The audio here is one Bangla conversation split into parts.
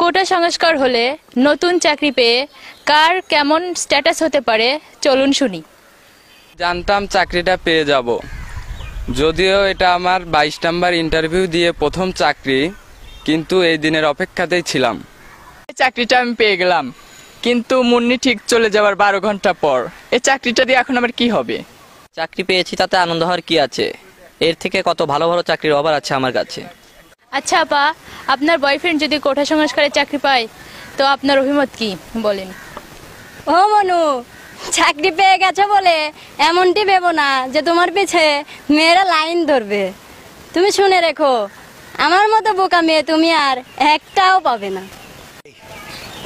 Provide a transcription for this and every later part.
কোটা সংস্কার হলে নতুন চাকরি পেয়ে কার কেমন স্ট্যাটাস হতে পারে চলুন শুনি। জানতাম চাকরিটা পেয়ে যাব, যদিও এটা আমার 22 নাম্বার ইন্টারভিউ দিয়ে প্রথম চাকরি, কিন্তু এই দিনের অপেক্ষাতেই ছিলাম। এই চাকরিটা আমি পেয়ে গেলাম, কিন্তু মুন্নি ঠিক চলে যাওয়ার 12 ঘন্টা পর এই চাকরিটা দিয়ে এখন আমার কি হবে? চাকরি পেয়েছি তাতে আনন্দ হওয়ার কি আছে? এর থেকে কত ভালো ভালো চাকরির অফার আছে আমার কাছে। আচ্ছা আপা, আপনার বয়ফ্রেন্ড যদি কোটা সংস্কারে চাকরি পায় তো আপনার অভিমত কি বলেন? ও মনু, চাকরি পেয়ে গেছে বলে এমনটি ভেবো না যে তোমার পিছে মেয়েরা লাইন ধরবে। তুমি শুনে রেখো, আমার মতো বোকা মেয়ে তুমি আর একটাও পাবে না।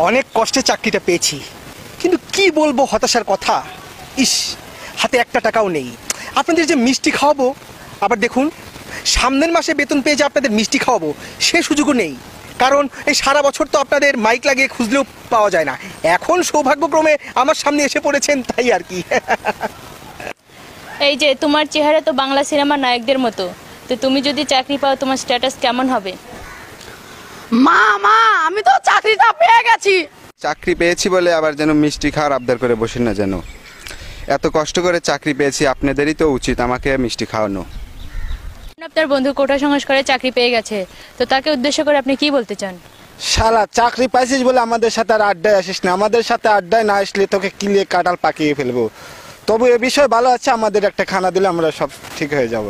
অনেক কষ্টে চাকরিটা পেয়েছি, কিন্তু কি বলবো হতাশার কথা। ইস, হাতে একটা টাকাও নেই। আপনাদের যে মিষ্টি খাওয়াবো, আবার দেখুন সামনের মাসে বেতন পেয়ে যে আপনাদের মিষ্টি খাওয়াবো সে সুযোগও নেই। কারণ এই সারা বছর তো আপনাদের মাইক লাগিয়ে খুঁজলেও পাওয়া যায় না। এখন সৌভাগ্যক্রমে আমার সামনে এসে পড়েছেন, তাই আর কি। এই যে তোমার চেহারা তো বাংলা সিনেমার নায়কদের মতো, তো তুমি যদি চাকরি পাও তোমার স্ট্যাটাস কেমন হবে? মা আমি তো চাকরিটা পেয়ে গেছি। চাকরি পেয়েছি বলে আবার যেন মিষ্টি খাওয়ার আবদার করে বসেন না যেন। এত কষ্ট করে চাকরি পেয়েছি, আপনাদেরই তো উচিত আমাকে মিষ্টি খাওয়ানো। আপনার বন্ধু কোটা সংস্কারে চাকরি পেয়ে গেছে, তো তাকে উদ্দেশ্য করে আপনি কি বলতে চান? শালা, চাকরি পাইছিস বলে আমাদের সাথে আর আড্ডায় আসিস না। আমাদের সাথে আড্ডায় না আসলে তোকে কিলিয়ে কাটাল পাকিয়ে ফেলবো। তবু এ বিষয় ভালো আছে, আমাদের একটা খানা দিলে আমরা সব ঠিক হয়ে যাব।